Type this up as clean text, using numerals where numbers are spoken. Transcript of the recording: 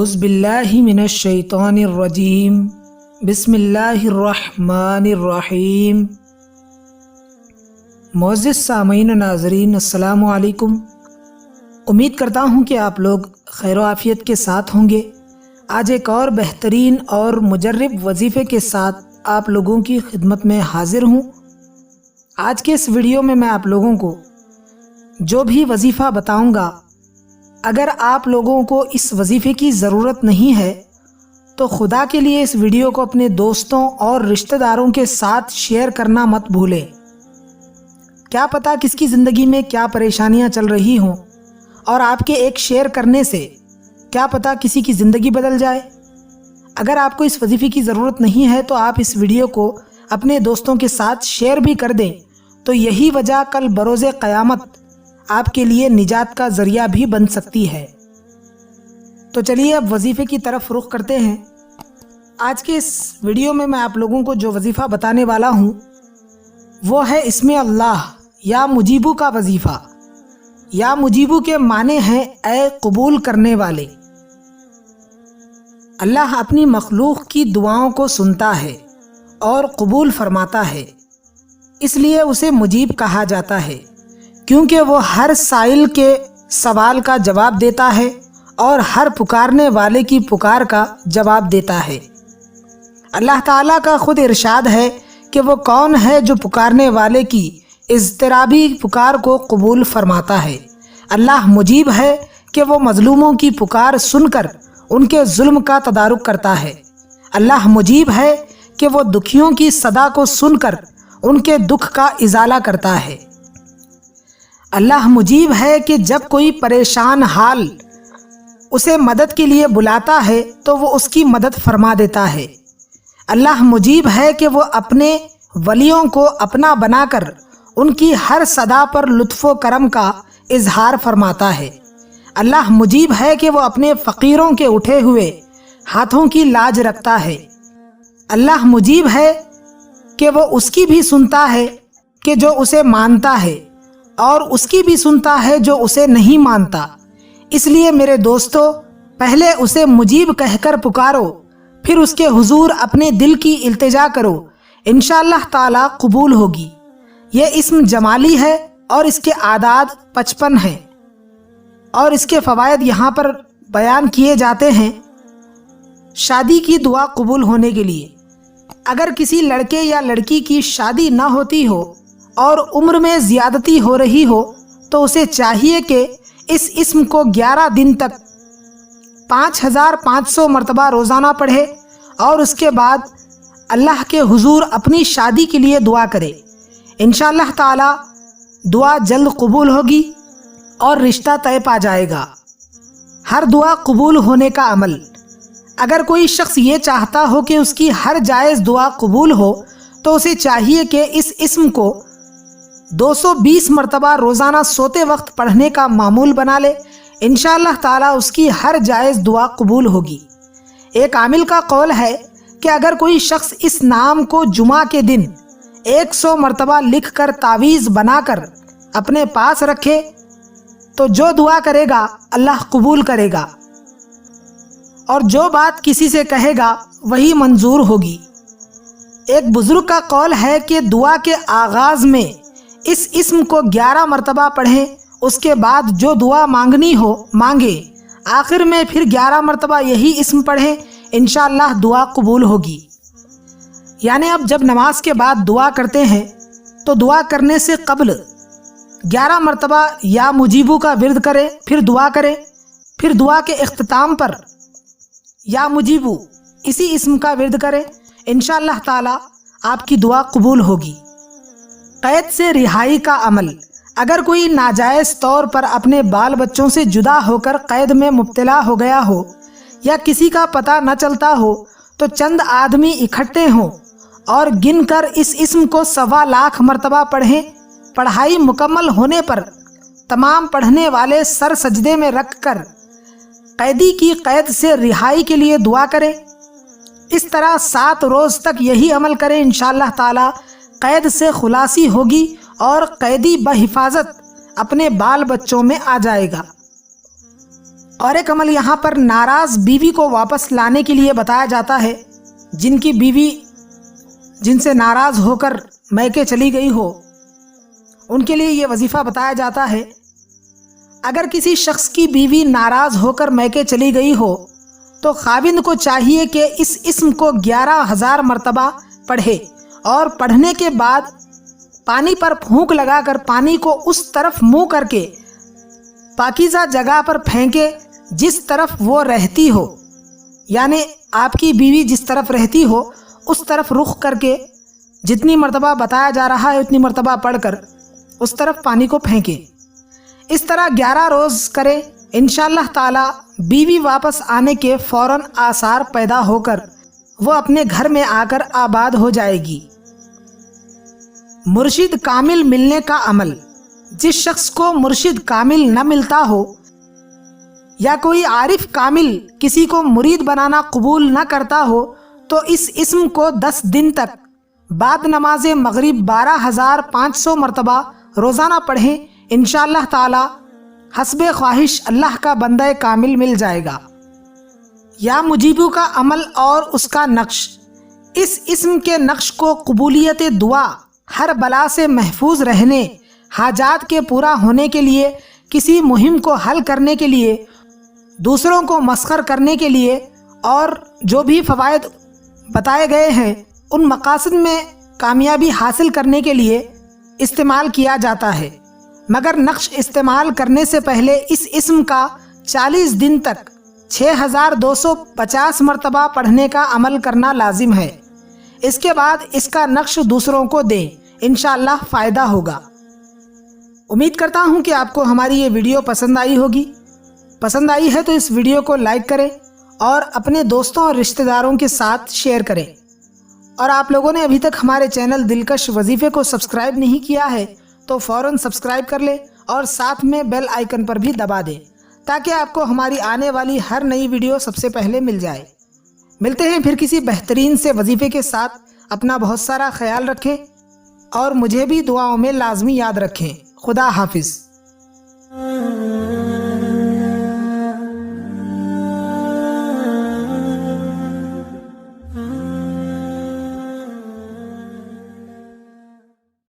अऊज़ु बिल्लाहि मिनश शैतानिर रजीम बिस्मिल्लाहिर रहमानिर रहीम। मुअज़्ज़िज़ सामीन नाज़रीन, अस्सलामु अलैकुम। उम्मीद करता हूँ कि आप लोग खैर व आफ़ियत के साथ होंगे। आज एक और बेहतरीन और मुजर्रब वजीफ़े के साथ आप लोगों की खिदमत में हाज़िर हूँ। आज के इस वीडियो में मैं आप लोगों को जो भी वजीफ़ा बताऊँगा, अगर आप लोगों को इस वजीफ़े की ज़रूरत नहीं है तो खुदा के लिए इस वीडियो को अपने दोस्तों और रिश्तेदारों के साथ शेयर करना मत भूलें। क्या पता किसकी ज़िंदगी में क्या परेशानियां चल रही हों और आपके एक शेयर करने से क्या पता किसी की ज़िंदगी बदल जाए। अगर आपको इस वजीफ़े की ज़रूरत नहीं है तो आप इस वीडियो को अपने दोस्तों के साथ शेयर भी कर दें, तो यही वजह कल बरोज़े क़यामत आपके लिए निजात का ज़रिया भी बन सकती है। तो चलिए अब वजीफ़े की तरफ रुख करते हैं। आज के इस वीडियो में मैं आप लोगों को जो वजीफ़ा बताने वाला हूँ वो है इसमें अल्लाह या मुजीबू का वजीफ़ा। या मुजीबू के माने हैं ऐ कबूल करने वाले। अल्लाह अपनी मखलूक की दुआओं को सुनता है और कबूल फरमाता है, इसलिए उसे मुजीब कहा जाता है, क्योंकि वो हर साइल के सवाल का जवाब देता है और हर पुकारने वाले की पुकार का जवाब देता है। अल्लाह ताला का खुद इरशाद है कि वो कौन है जो पुकारने वाले की इज़्तिराबी पुकार को कबूल फरमाता है। अल्लाह मुजीब है कि वो मज़लूमों की पुकार सुनकर उनके जुल्म का तदारुक करता है। अल्लाह मुजीब है कि वो दुखियों की सदा को सुनकर उनके दुख का इज़ाला करता है। अल्लाह मुजीब है कि जब कोई परेशान हाल उसे मदद के लिए बुलाता है तो वो उसकी मदद फरमा देता है। अल्लाह मुजीब है कि वो अपने वलियों को अपना बनाकर उनकी हर सदा पर लुत्फ़ो करम का इजहार फरमाता है। अल्लाह मुजीब है कि वो अपने फ़कीरों के उठे हुए हाथों की लाज रखता है। अल्लाह मुजीब है कि वो उसकी भी सुनता है कि जो उसे मानता है और उसकी भी सुनता है जो उसे नहीं मानता। इसलिए मेरे दोस्तों, पहले उसे मुजीब कहकर पुकारो, फिर उसके हुजूर अपने दिल की इल्तिजा करो, इंशाअल्लाह ताला कबूल होगी। ये इस्म जमाली है और इसके आदाद 55 हैं और इसके फ़वायद यहाँ पर बयान किए जाते हैं। शादी की दुआ कबूल होने के लिए अगर किसी लड़के या लड़की की शादी ना होती हो और उम्र में ज़्यादती हो रही हो तो उसे चाहिए कि इस इस्म को 11 दिन तक 5500 मरतबा रोज़ाना पढ़े और उसके बाद अल्लाह के हुजूर अपनी शादी के लिए दुआ करे। इंशाअल्लाह ताला दुआ जल्द कबूल होगी और रिश्ता तय पा जाएगा। हर दुआ कबूल होने का अमल। अगर कोई शख्स ये चाहता हो कि उसकी हर जायज़ दुआ कबूल हो तो उसे चाहिए कि इस इस्म को 220 मरतबा रोज़ाना सोते वक्त पढ़ने का मामूल बना ले। इंशाअल्लाह ताला उसकी हर जायज़ दुआ कबूल होगी। एक आमिल का कौल है कि अगर कोई शख्स इस नाम को जुमा के दिन 100 मरतबा लिख कर तावीज़ बनाकर अपने पास रखे तो जो दुआ करेगा अल्लाह कबूल करेगा और जो बात किसी से कहेगा वही मंजूर होगी। एक बुज़ुर्ग का कौल है कि दुआ के आगाज़ में इस इस्म को 11 मरतबा पढ़ें, उसके बाद जो दुआ मांगनी हो मांगे, आखिर में फिर 11 मरतबा यही इस्म पढ़ें, इंशाअल्लाह दुआ कबूल होगी। यानी अब जब नमाज के बाद दुआ करते हैं तो दुआ करने से कबल 11 मरतबा या मुजीबू का विर्द करें, फिर दुआ करें, फिर दुआ के इख्तिताम पर या मुजीबू इसी इस्म का विर्द करें, इंशाअल्लाह ताला आपकी दुआ कबूल होगी। कैद से रिहाई का अमल। अगर कोई नाजायज़ तौर पर अपने बाल बच्चों से जुदा होकर कैद में मुब्तला हो गया हो या किसी का पता न चलता हो तो चंद आदमी इकट्ठे हों और गिनकर इस इस्म को 1.25 लाख मरतबा पढ़ें। पढ़ाई मुकम्मल होने पर तमाम पढ़ने वाले सर सजदे में रख कर कैदी की कैद से रिहाई के लिए दुआ करें। इस तरह 7 रोज़ तक यही अमल करें, इंशाअल्लाह ताला कैद से खुलासी होगी और कैदी बहिफाजत अपने बाल बच्चों में आ जाएगा। اور ایک عمل یہاں پر ناراض بیوی کو واپس لانے کے لیے بتایا جاتا ہے، جن کی بیوی جن سے ناراض ہو کر میکے چلی گئی ہو، ان کے لیے یہ وظیفہ بتایا جاتا ہے، اگر کسی شخص کی بیوی ناراض ہو کر میکے چلی گئی ہو تو خاوند کو چاہیے کہ اس اسم کو 11,000 مرتبہ پڑھے، اور پڑھنے کے بعد پانی پر پھونک لگا کر پانی کو اس طرف منہ کر کے پاکیزہ جگہ پر پھینکے جس طرف وہ رہتی ہو، یعنی آپ کی بیوی جس طرف رہتی ہو اس طرف رخ کر کے جتنی مرتبہ بتایا جا رہا ہے اتنی مرتبہ پڑھ کر اس طرف پانی کو پھینکے۔ اس طرح 11 روز کرے، انشاءاللہ تعالی بیوی واپس آنے کے فوراً آثار پیدا ہو کر وہ اپنے گھر میں آ کر آباد ہو جائے گی۔ مرشد کامل ملنے کا عمل۔ جس شخص کو مرشد کامل نہ ملتا ہو یا کوئی عارف کامل کسی کو مرید بنانا قبول نہ کرتا ہو تو اس اسم کو 10 دن تک بعد نماز مغرب 12,500 مرتبہ روزانہ پڑھیں، انشاءاللہ تعالی حسب خواہش اللہ کا بندہ کامل مل جائے گا۔ یا مجیبو کا عمل اور اس کا نقش۔ اس اسم کے نقش کو قبولیت دعا، ہر بلا سے محفوظ رہنے، حاجات کے پورا ہونے کے لیے، کسی مہم کو حل کرنے کے لیے، دوسروں کو مسخر کرنے کے لیے، اور جو بھی فوائد بتائے گئے ہیں ان مقاصد میں کامیابی حاصل کرنے کے لیے استعمال کیا جاتا ہے، مگر نقش استعمال کرنے سے پہلے اس اسم کا 40 دن تک 6,250 مرتبہ پڑھنے کا عمل کرنا لازم ہے۔ اس کے بعد اس کا نقش دوسروں کو دیں، انشاءاللہ فائدہ ہوگا۔ امید کرتا ہوں کہ آپ کو ہماری یہ ویڈیو پسند آئی ہوگی۔ پسند آئی ہے تو اس ویڈیو کو لائک کریں اور اپنے دوستوں اور رشتہ داروں کے ساتھ شیئر کریں، اور آپ لوگوں نے ابھی تک ہمارے چینل دلکش وظیفے کو سبسکرائب نہیں کیا ہے تو فوراً سبسکرائب کر لیں اور ساتھ میں بیل آئیکن پر بھی دبا دیں تاکہ آپ کو ہماری آنے والی ہر نئی ویڈیو سب سے پہلے مل جائے۔ ملتے ہیں پھر کسی بہترین سے وظیفے کے ساتھ۔ اپنا بہت سارا خیال رکھیں اور مجھے بھی دعاؤں میں لازمی یاد رکھیں۔ خدا حافظ۔